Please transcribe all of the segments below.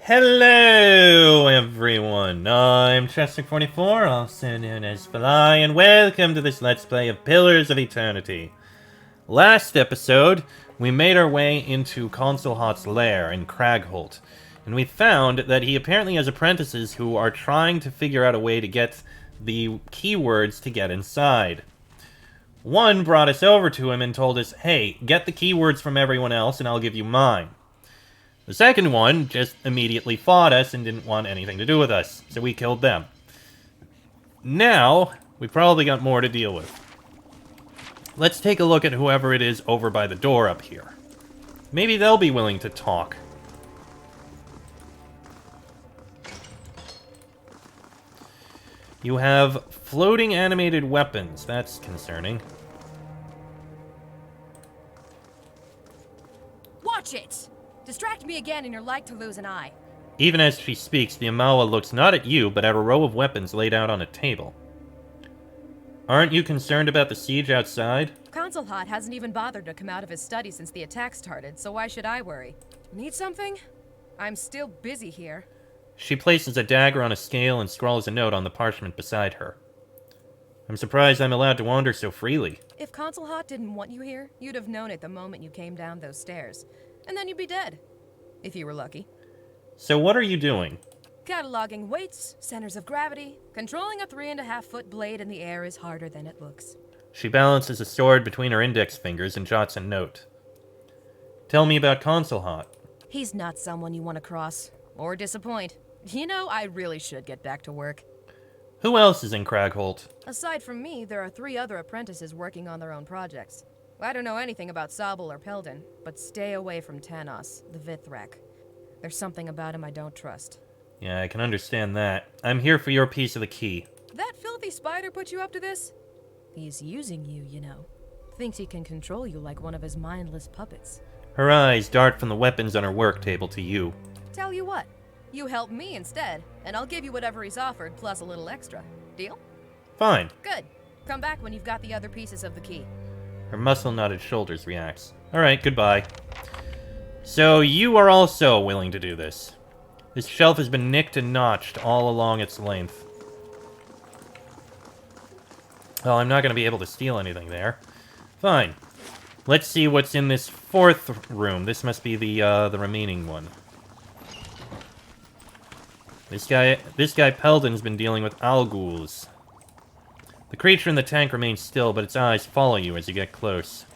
Hello, everyone. I'm Chester44, also known as Fly, and welcome to this Let's Play of Pillars of Eternity. Last episode, we made our way into Concelhaut's lair in Cragholt, and we found that he apparently has apprentices who are trying to figure out a way to get the keywords to get inside. One brought us over to him and told us, hey, get the keywords from everyone else and I'll give you mine. The second one just immediately fought us and didn't want anything to do with us, so we killed them. Now, we probably got more to deal with. Let's take a look at whoever it is over by the door up here. Maybe they'll be willing to talk. You have floating animated weapons. That's concerning. Watch it! Distract me again and you're like to lose an eye. Even as she speaks, the Amawa looks not at you, but at a row of weapons laid out on a table. Aren't you concerned about the siege outside? Concelhaut hasn't even bothered to come out of his study since the attack started, so why should I worry? Need something? I'm still busy here. She places a dagger on a scale and scrawls a note on the parchment beside her. I'm surprised I'm allowed to wander so freely. If Concelhaut didn't want you here, you'd have known it the moment you came down those stairs. And then you'd be dead. If you were lucky. So what are you doing? Cataloging weights, centers of gravity. Controlling a 3.5-foot blade in the air is harder than it looks. She balances a sword between her index fingers and jots a note. Tell me about Concelhaut. He's not someone you want to cross. Or disappoint. You know, I really should get back to work. Who else is in Cragholt? Aside from me, there are 3 other apprentices working on their own projects. I don't know anything about Sobel or Peldon, but stay away from Tanos, the Vithrak. There's something about him I don't trust. Yeah, I can understand that. I'm here for your piece of the key. That filthy spider put you up to this? He's using you, you know. Thinks he can control you like one of his mindless puppets. Her eyes dart from the weapons on her work table to you. Tell you what, you help me instead, and I'll give you whatever he's offered plus a little extra. Deal? Fine. Good. Come back when you've got the other pieces of the key. Her muscle-knotted shoulders reacts. Alright, goodbye. So, you are also willing to do this. This shelf has been nicked and notched all along its length. Well, I'm not going to be able to steal anything there. Fine. Let's see what's in this 4th room. This must be the remaining one. This guy Peldon's been dealing with Alguls. The creature in the tank remains still, but its eyes follow you as you get close.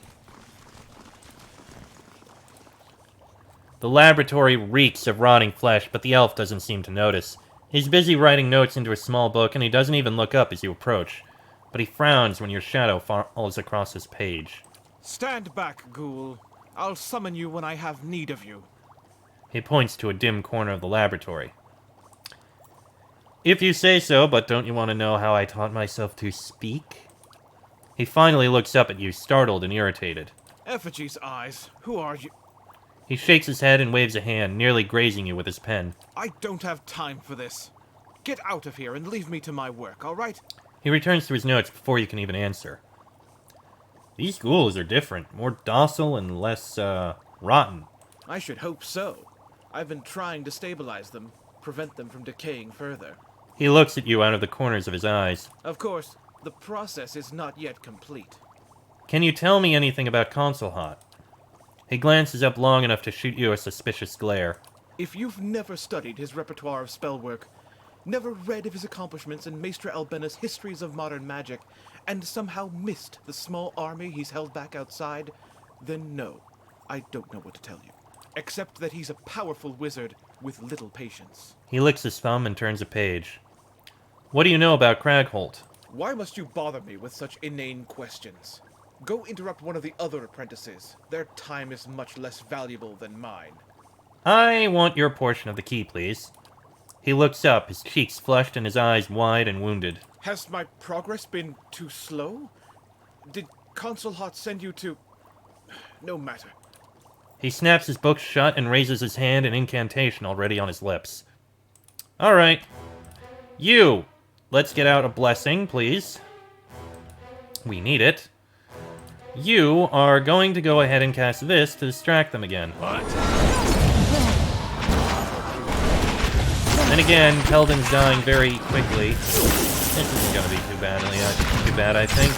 The laboratory reeks of rotting flesh, but the elf doesn't seem to notice. He's busy writing notes into a small book, and he doesn't even look up as you approach. But he frowns when your shadow falls across his page. Stand back, ghoul. I'll summon you when I have need of you. He points to a dim corner of the laboratory. If you say so, but don't you want to know how I taught myself to speak? He finally looks up at you, startled and irritated. Effigy's eyes, who are you? He shakes his head and waves a hand, nearly grazing you with his pen. I don't have time for this. Get out of here and leave me to my work, all right? He returns to his notes before you can even answer. These ghouls are different, more docile and less, rotten. I should hope so. I've been trying to stabilize them, prevent them from decaying further. He looks at you out of the corners of his eyes. Of course, the process is not yet complete. Can you tell me anything about Concelhaut? He glances up long enough to shoot you a suspicious glare. If you've never studied his repertoire of spellwork, never read of his accomplishments in Maestre Albena's histories of modern magic, and somehow missed the small army he's held back outside, then no, I don't know what to tell you. Except that he's a powerful wizard with little patience. He licks his thumb and turns a page. What do you know about Cragholt? Why must you bother me with such inane questions? Go interrupt one of the other apprentices. Their time is much less valuable than mine. I want your portion of the key, please. He looks up, his cheeks flushed and his eyes wide and wounded. Has my progress been too slow? Did Concelhaut send you to... No matter. He snaps his book shut and raises his hand, an incantation already on his lips. Alright. You! Let's get out a blessing, please. We need it. You are going to go ahead and cast this to distract them again. What? And again, Peldon's dying very quickly. This isn't gonna be too bad, I think.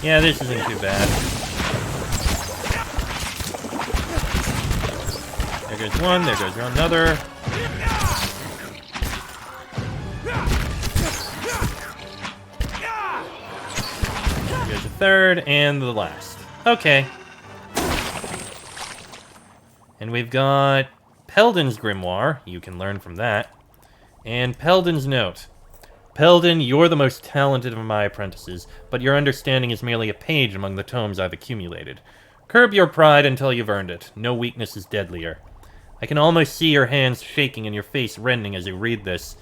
Yeah, this isn't too bad. There goes one, there goes another. There's a third, and the last. Okay. And we've got Peldon's grimoire. You can learn from that. And Peldon's note. Peldon, you're the most talented of my apprentices, but your understanding is merely a page among the tomes I've accumulated. Curb your pride until you've earned it. No weakness is deadlier. I can almost see your hands shaking and your face reddening as you read this.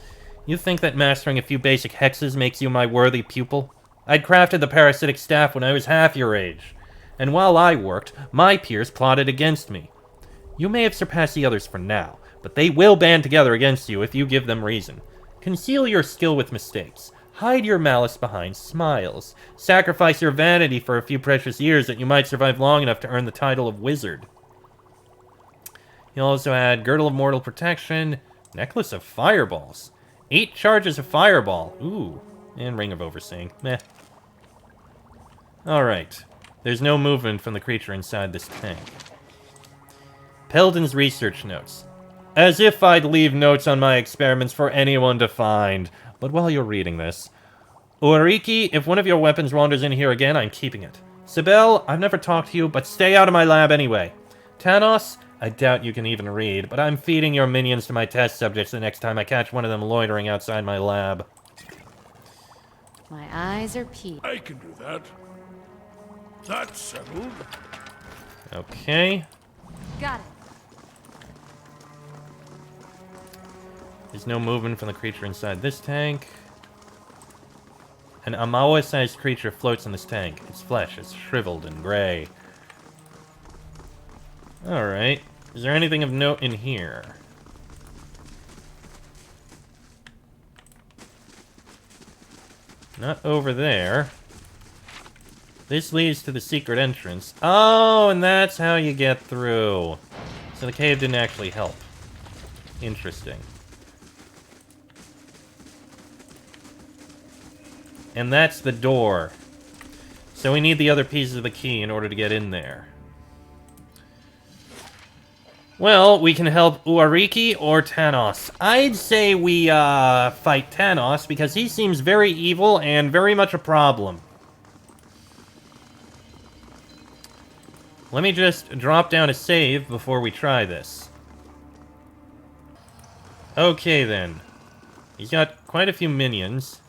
You think that mastering a few basic hexes makes you my worthy pupil? I'd crafted the parasitic staff when I was half your age. And while I worked, my peers plotted against me. You may have surpassed the others for now, but they will band together against you if you give them reason. Conceal your skill with mistakes. Hide your malice behind smiles. Sacrifice your vanity for a few precious years that you might survive long enough to earn the title of wizard. He also had Girdle of Mortal Protection, Necklace of Fireballs, 8 charges of Fireball, ooh, and Ring of Overseeing, meh. Alright, there's no movement from the creature inside this tank. Peldon's research notes. As if I'd leave notes on my experiments for anyone to find. But while you're reading this... Uariki, if one of your weapons wanders in here again, I'm keeping it. Sibel, I've never talked to you, but stay out of my lab anyway. Tanos, I doubt you can even read, but I'm feeding your minions to my test subjects the next time I catch one of them loitering outside my lab. My eyes are peeled. I can do that. That's settled. Okay. Got it. There's no movement from the creature inside this tank. An Amawa-sized creature floats in this tank. Its flesh is shriveled and gray. Alright. Is there anything of note in here? Not over there. This leads to the secret entrance. Oh, and that's how you get through. So the cave didn't actually help. Interesting. And that's the door. So we need the other pieces of the key in order to get in there. Well, we can help Uariki or Tanos. I'd say we fight Tanos because he seems very evil and very much a problem. Let me just drop down a save before we try this. Okay then. He's got quite a few minions.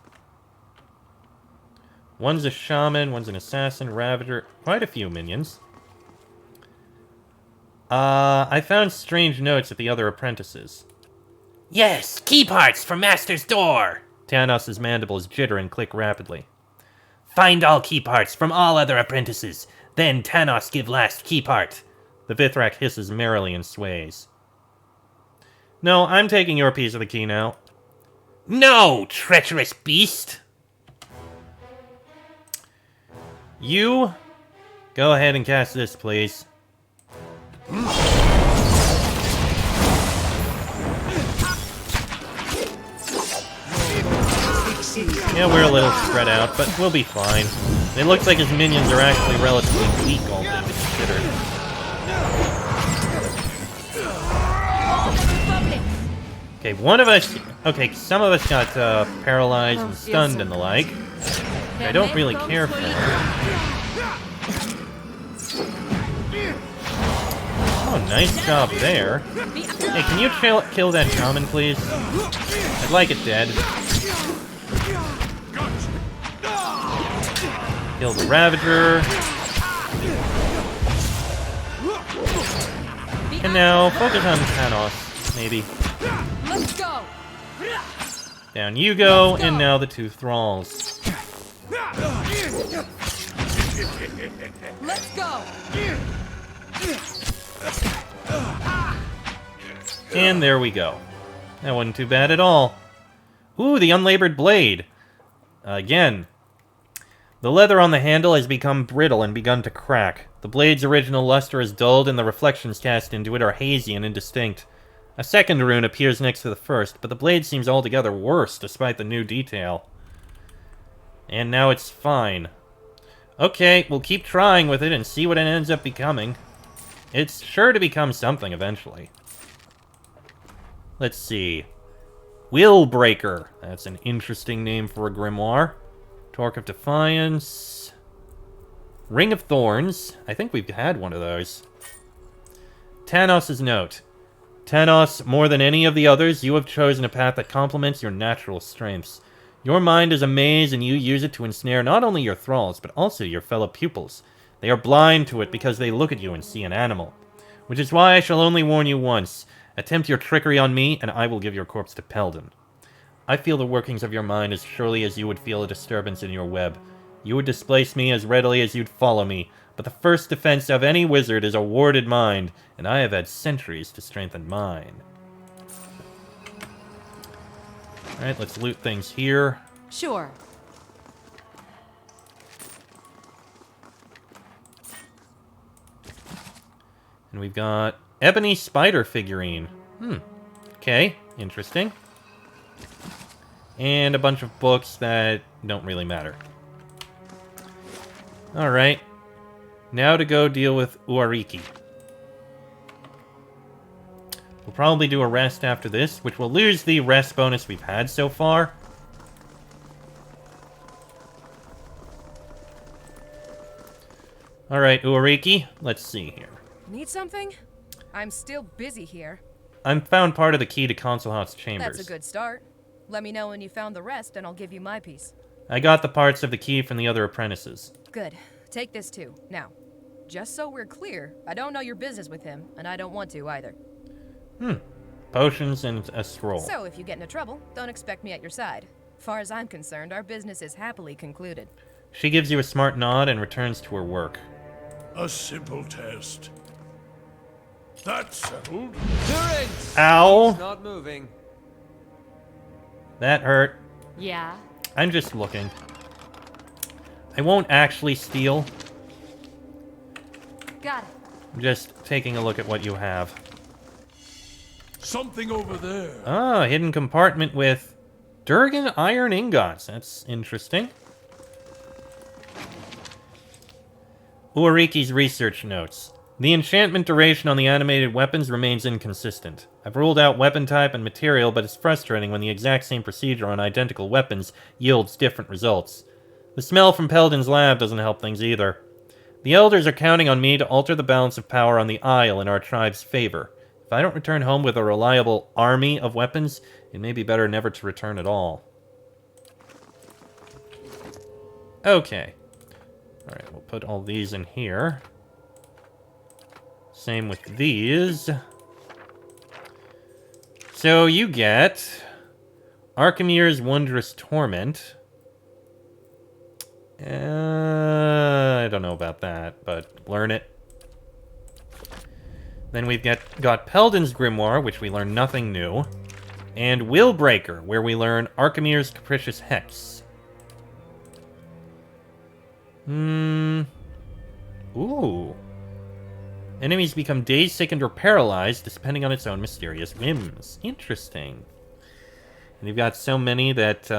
One's a shaman, one's an assassin, ravager, quite a few minions. I found strange notes at the other apprentices. Yes, key parts for Master's door! Tanos' mandibles jitter and click rapidly. Find all key parts from all other apprentices. Then Tanos give last key part. The Vithrak hisses merrily and sways. No, I'm taking your piece of the key now. No, treacherous beast! You, go ahead and cast this, please. Yeah, we're a little spread out, but we'll be fine. It looks like his minions are actually relatively weak, all things considered. Okay, one of us... Okay, some of us got paralyzed and stunned and the like. I don't really care for. Oh, nice job there. Hey, can you kill that shaman, please? I'd like it dead. Kill the Ravager. And now, focus on Tanos, maybe. Let's go. Down you go, and now the two thralls. Let's go. And there we go. That wasn't too bad at all. Ooh, the unlabored blade. Again. The leather on the handle has become brittle and begun to crack. The blade's original luster is dulled, and the reflections cast into it are hazy and indistinct. A second rune appears next to the first, but the blade seems altogether worse despite the new detail. And now it's fine. Okay, we'll keep trying with it and see what it ends up becoming. It's sure to become something eventually. Let's see. Willbreaker. That's an interesting name for a grimoire. Torque of Defiance. Ring of Thorns. I think we've had one of those. Tanos' note. Tanos, more than any of the others, you have chosen a path that complements your natural strengths. Your mind is a maze, and you use it to ensnare not only your thralls, but also your fellow pupils. They are blind to it because they look at you and see an animal. Which is why I shall only warn you once. Attempt your trickery on me, and I will give your corpse to Peldon. I feel the workings of your mind as surely as you would feel a disturbance in your web. You would displace me as readily as you'd follow me, but the first defense of any wizard is a warded mind, and I have had centuries to strengthen mine. Alright, let's loot things here. Sure. And we've got Ebony Spider figurine. Okay, interesting. And a bunch of books that don't really matter. Alright. Now to go deal with Uariki. We'll probably do a rest after this, which will lose the rest bonus we've had so far. Alright, Uariki, let's see here. Need something? I'm still busy here. I found part of the key to Concelhaut's chambers. That's a good start. Let me know when you found the rest, and I'll give you my piece. I got the parts of the key from the other apprentices. Good. Take this too. Now, just so we're clear, I don't know your business with him, and I don't want to either. Potions and a scroll. So if you get into trouble, don't expect me at your side. Far as I'm concerned, our business is happily concluded. She gives you a smart nod and returns to her work. A simple test. That's settled. Durant! Ow! He's not moving. That hurt. Yeah. I'm just looking. I won't actually steal. Got it. I'm just taking a look at what you have. Something over there. Ah, a hidden compartment with Durgan iron ingots. That's interesting. Uariki's research notes. The enchantment duration on the animated weapons remains inconsistent. I've ruled out weapon type and material, but it's frustrating when the exact same procedure on identical weapons yields different results. The smell from Peldon's lab doesn't help things either. The elders are counting on me to alter the balance of power on the Isle in our tribe's favor. If I don't return home with a reliable army of weapons, it may be better never to return at all. Okay. Alright, we'll put all these in here. Same with these. So you get Archimir's Wondrous Torment. I don't know about that, but learn it. Then we've got Peldon's Grimoire, which we learn nothing new. And Willbreaker, where we learn Archimir's Capricious Hex. Ooh. Enemies become dazed, sickened, or paralyzed, depending on its own mysterious whims. Interesting. And you've got so many that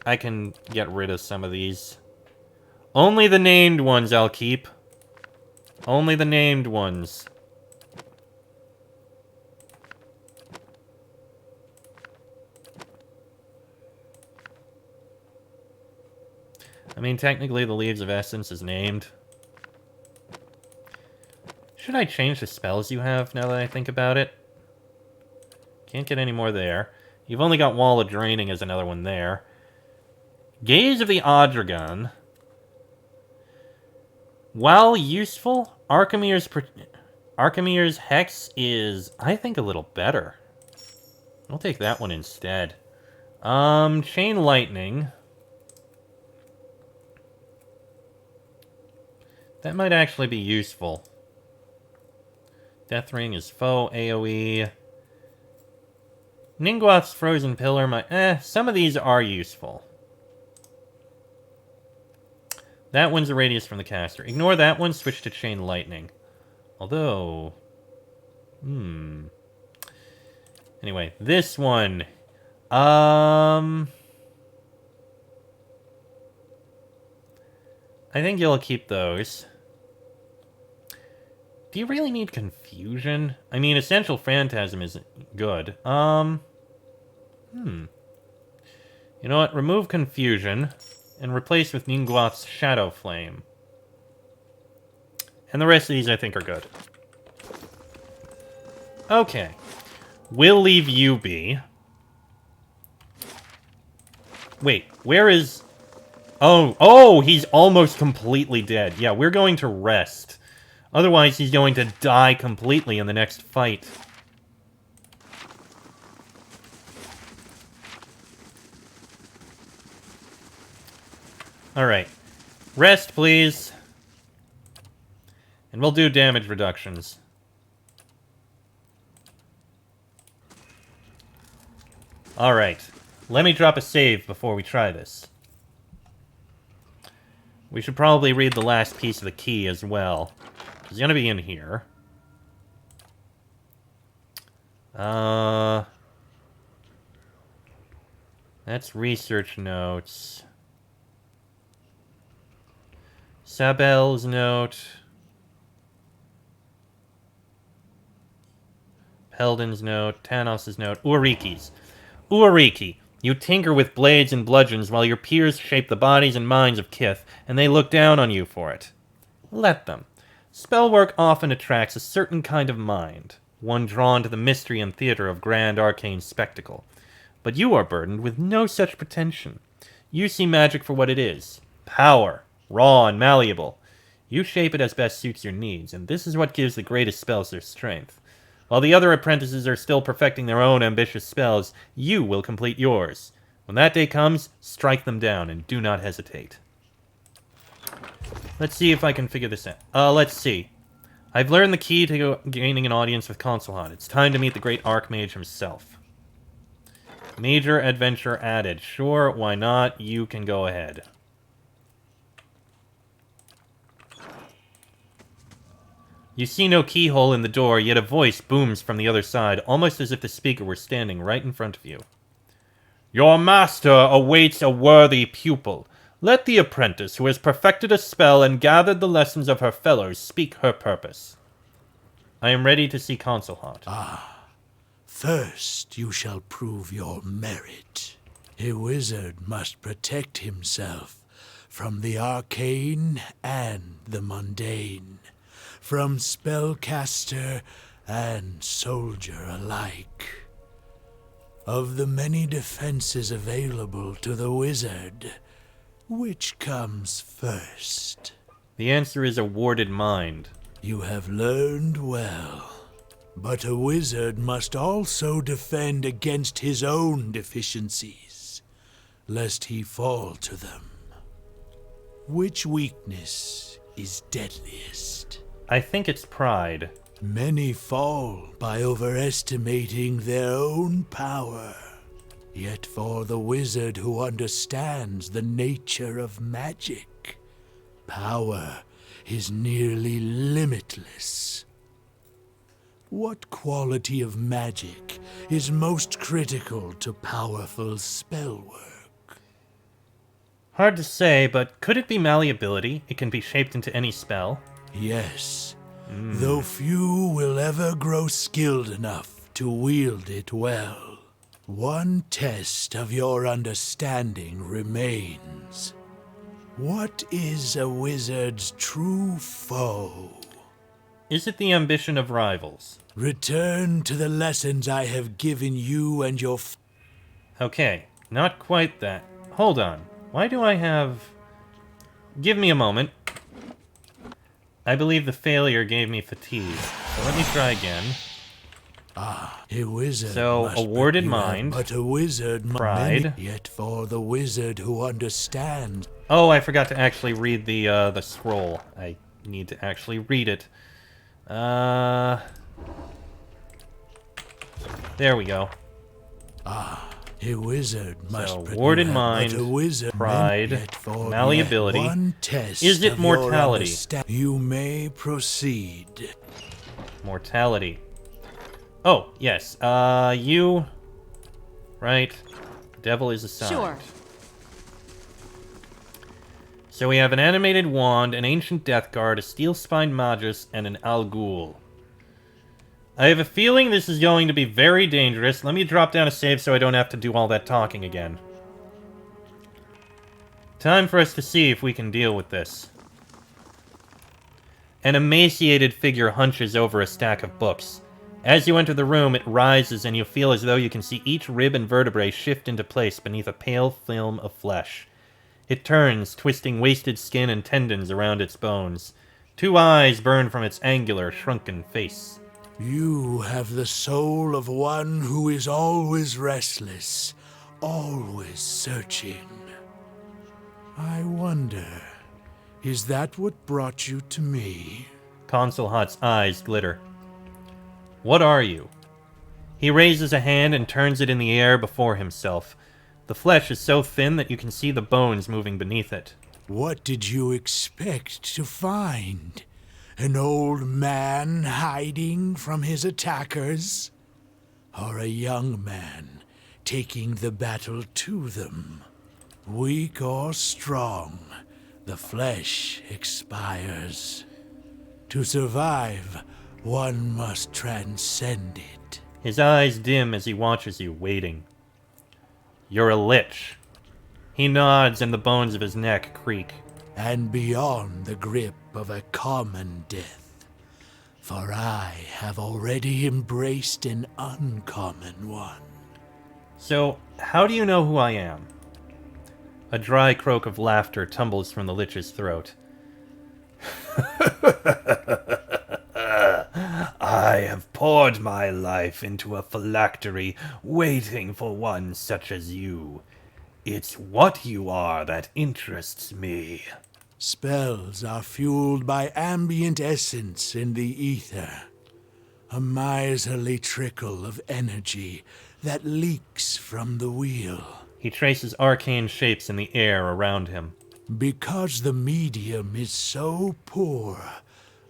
I can get rid of some of these. Only the named ones I'll keep. Only the named ones. I mean, technically the Leaves of Essence is named. Should I change the spells you have, now that I think about it? Can't get any more there. You've only got Wall of Draining as another one there. Gaze of the Odragon. While useful, Archimir's Hex is, I think, a little better. I'll take that one instead. Chain Lightning. That might actually be useful. Death Ring is foe AoE. Ningguath's Frozen Pillar, some of these are useful. That one's a radius from the caster. Ignore that one, switch to chain lightning. Although... Anyway, this one. I think you'll keep those. Do you really need confusion? I mean, Essential Phantasm isn't good. You know what? Remove confusion and replace with Ningguath's Shadow Flame. And the rest of these I think are good. Okay. We'll leave you be. Wait, where is... Oh, he's almost completely dead. Yeah, we're going to rest. Otherwise, he's going to die completely in the next fight. Alright. Rest, please. And we'll do damage reductions. Alright. Let me drop a save before we try this. We should probably read the last piece of the key as well. It's gonna be in here. That's research notes. Sabel's note. Peldon's note. Tanos's note. Uriki's. Uriki. You tinker with blades and bludgeons while your peers shape the bodies and minds of Kith, and they look down on you for it. Let them. Spellwork often attracts a certain kind of mind, one drawn to the mystery and theater of grand arcane spectacle. But you are burdened with no such pretension. You see magic for what it is. Power. Raw and malleable. You shape it as best suits your needs, and this is what gives the greatest spells their strength. While the other apprentices are still perfecting their own ambitious spells, you will complete yours. When that day comes, strike them down, and do not hesitate. Let's see if I can figure this out. Let's see. I've learned the key to gaining an audience with Concelhaut. It's time to meet the great Archmage himself. Major adventure added. Sure, why not? You can go ahead. You see no keyhole in the door, yet a voice booms from the other side, almost as if the speaker were standing right in front of you. Your master awaits a worthy pupil. Let the apprentice who has perfected a spell and gathered the lessons of her fellows speak her purpose. I am ready to see Concelhaut. First you shall prove your merit. A wizard must protect himself from the arcane and the mundane, from spellcaster and soldier alike. Of the many defenses available to the wizard, which comes first? The answer is a warded mind. You have learned well. But a wizard must also defend against his own deficiencies, lest he fall to them. Which weakness is deadliest? I think it's pride. Many fall by overestimating their own power. Yet for the wizard who understands the nature of magic, power is nearly limitless. What quality of magic is most critical to powerful spellwork? Hard to say, but could it be malleability? It can be shaped into any spell. Yes, though few will ever grow skilled enough to wield it well. One test of your understanding remains. What is a wizard's true foe? Is it the ambition of rivals? Return to the lessons I have given you and your Okay, not quite that. Hold on. Why do I have... Give me a moment. I believe the failure gave me fatigue. So let me try again. A wizard So, must a warded you have mind, but a wizard pride. Yet for the wizard who understands. Oh, I forgot to actually read the scroll. I need to actually read it. There we go. A A wizard must warded but mind, a wizard pride, yet for malleability. yet one test Is it of your mortality? You may proceed. Mortality. Oh, yes. You... Right. Devil is assigned. Sure. So we have an animated wand, an ancient death guard, a steel-spined magus, and an Al Ghul. I have a feeling this is going to be very dangerous. Let me drop down a save so I don't have to do all that talking again. Time for us to see if we can deal with this. An emaciated figure hunches over a stack of books. As you enter the room, it rises and you feel as though you can see each rib and vertebrae shift into place beneath a pale film of flesh. It turns, twisting wasted skin and tendons around its bones. 2 eyes burn from its angular, shrunken face. You have the soul of one who is always restless, always searching. I wonder, is that what brought you to me? Concelhaut's eyes glitter. What are you? He raises a hand and turns it in the air before himself. The flesh is so thin that you can see the bones moving beneath it. What did you expect to find? An old man hiding from his attackers? Or a young man taking the battle to them? Weak or strong, the flesh expires. To survive, one must transcend it. His eyes dim as he watches you, waiting. You're a lich. He nods and the bones of his neck creak. And beyond the grip of a common death. For I have already embraced an uncommon one. So, how do you know who I am? A dry croak of laughter tumbles from the lich's throat. I have poured my life into a phylactery waiting for one such as you. It's what you are that interests me. Spells are fueled by ambient essence in the ether. A miserly trickle of energy that leaks from the wheel. He traces arcane shapes in the air around him. Because the medium is so poor,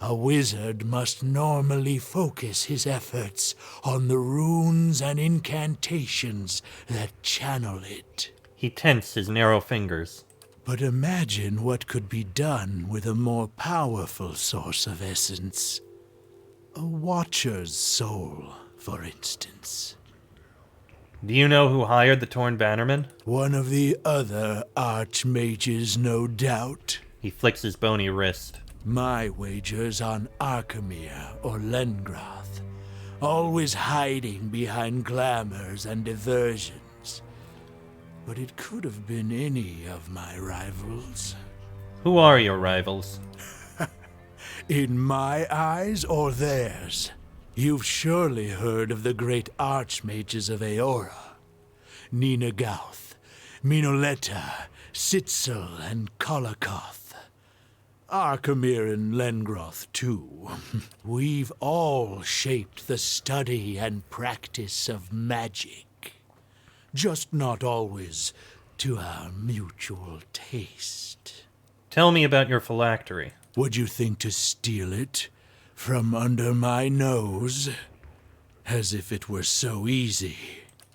a wizard must normally focus his efforts on the runes and incantations that channel it. He tenses his narrow fingers. But imagine what could be done with a more powerful source of essence. A watcher's soul, for instance. Do you know who hired the Torn Bannerman? One of the other archmages, no doubt. He flicks his bony wrist. My wager's on Arkemir or Lengroth, always hiding behind glamours and diversions. But it could have been any of my rivals. Who are your rivals? In my eyes or theirs? You've surely heard of the great archmages of Aora. Nina Gauth, Minoletta, Sitzel, and Kolakoth. Arkemir and Lengroth, too. We've all shaped the study and practice of magic. Just not always to our mutual taste. Tell me about your phylactery. Would you think to steal it from under my nose? As if it were so easy.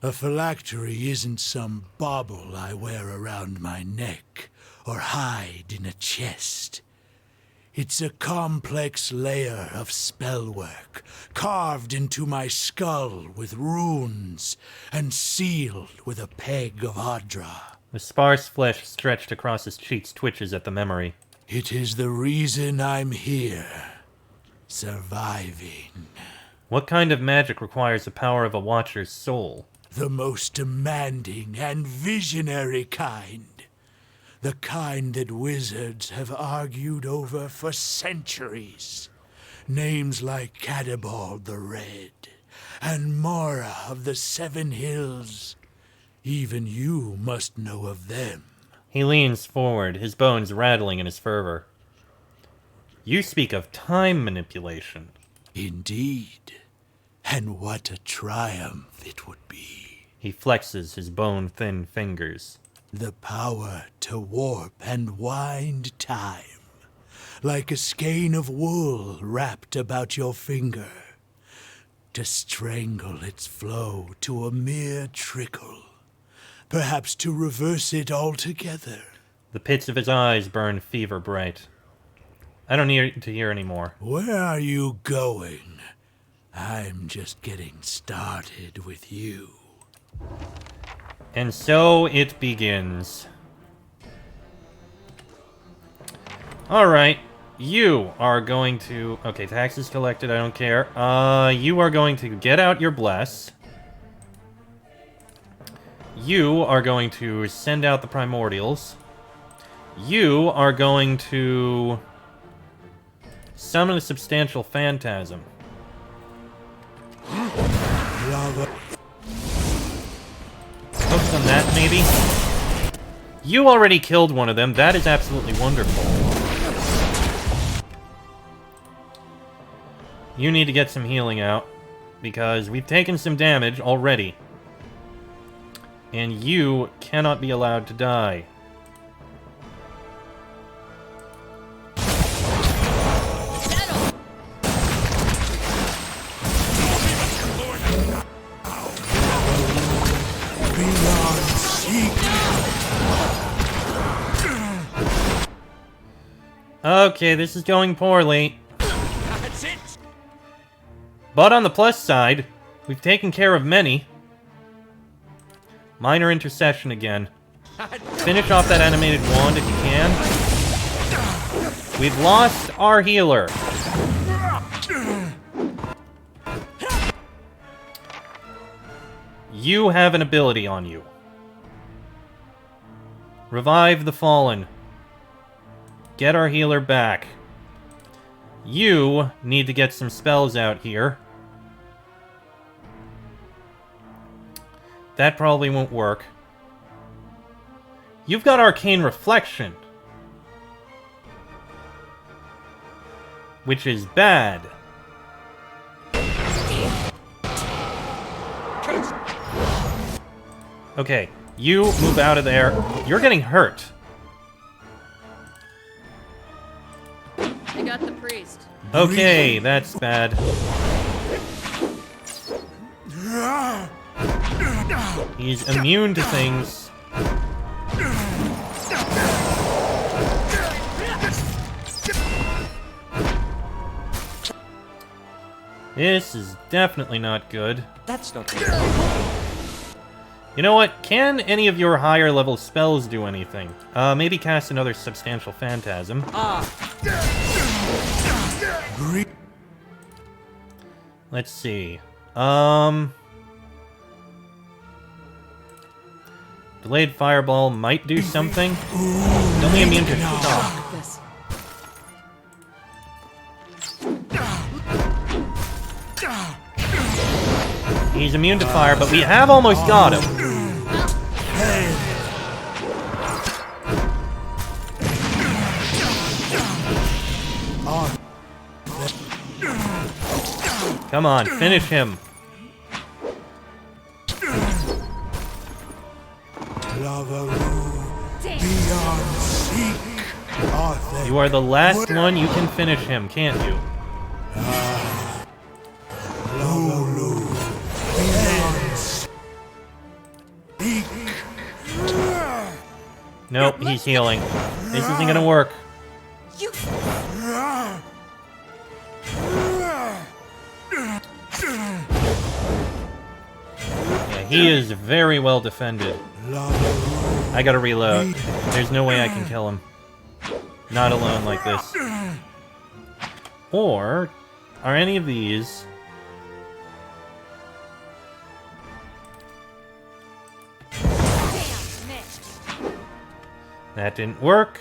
A phylactery isn't some bauble I wear around my neck or hide in a chest. It's a complex layer of spellwork, carved into my skull with runes, and sealed with a peg of Adra. The sparse flesh stretched across his cheeks twitches at the memory. It is the reason I'm here. Surviving. What kind of magic requires the power of a watcher's soul? The most demanding and visionary kind. The kind that wizards have argued over for centuries. Names like Cadabald the Red and Mora of the Seven Hills. Even you must know of them. He leans forward, his bones rattling in his fervor. You speak of time manipulation. Indeed. And what a triumph it would be. He flexes his bone-thin fingers. The power to warp and wind time, like a skein of wool wrapped about your finger, to strangle its flow to a mere trickle, perhaps to reverse it altogether. The pits of his eyes burn fever bright. I don't need to hear anymore. Where are you going? I'm just getting started with you. And so it begins. Alright, you are going to... Okay, taxes collected, I don't care. You are going to get out your bless. You are going to send out the primordials. You are going to summon a substantial phantasm. Focus on that, maybe? You already killed one of them. That is absolutely wonderful. You need to get some healing out, because we've taken some damage already. And you cannot be allowed to die. Okay, this is going poorly. That's it. But on the plus side, we've taken care of many. Minor intercession again. Finish off that animated wand if you can. We've lost our healer. You have an ability on you. Revive the fallen. Get our healer back. You need to get some spells out here. That probably won't work. You've got Arcane Reflection. Which is bad. Okay, you move out of there. You're getting hurt. I got the priest. Okay, that's bad. He's immune to things. This is definitely not good. That's not good. You know what? Can any of your higher level spells do anything? Maybe cast another substantial phantasm. Let's see. Delayed fireball might do something. It's only immune to shock. This. He's immune to fire, but we have almost got him. Come on, finish him. You are the last one. You can finish him, can't you? Nope, he's healing. This isn't gonna work. Yeah, he is very well defended. I gotta reload. There's no way I can kill him. Not alone like this. Or, are any of these... That didn't work.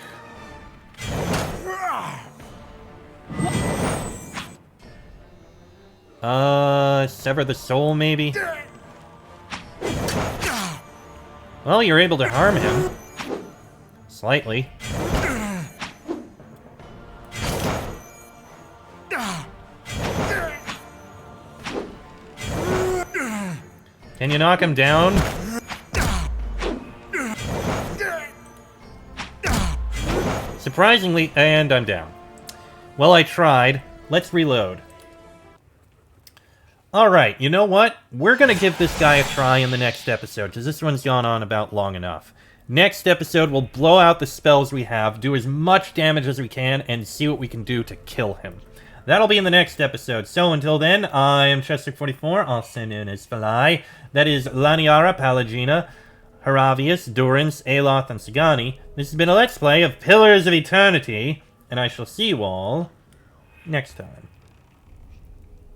Sever the soul, maybe? Well, you're able to harm him. Slightly. Can Can you knock him down? Surprisingly, and I'm down. Well, I tried. Let's reload. Alright, you know what? We're gonna give this guy a try in the next episode, because this one's gone on about long enough. Next episode, we'll blow out the spells we have, do as much damage as we can, and see what we can do to kill him. That'll be in the next episode. So until then, I am Chester44, also known as Falai. That is Laniara, Palagina, Haravius, Durance, Aloth, and Sagani. This has been a Let's Play of Pillars of Eternity, and I shall see you all next time.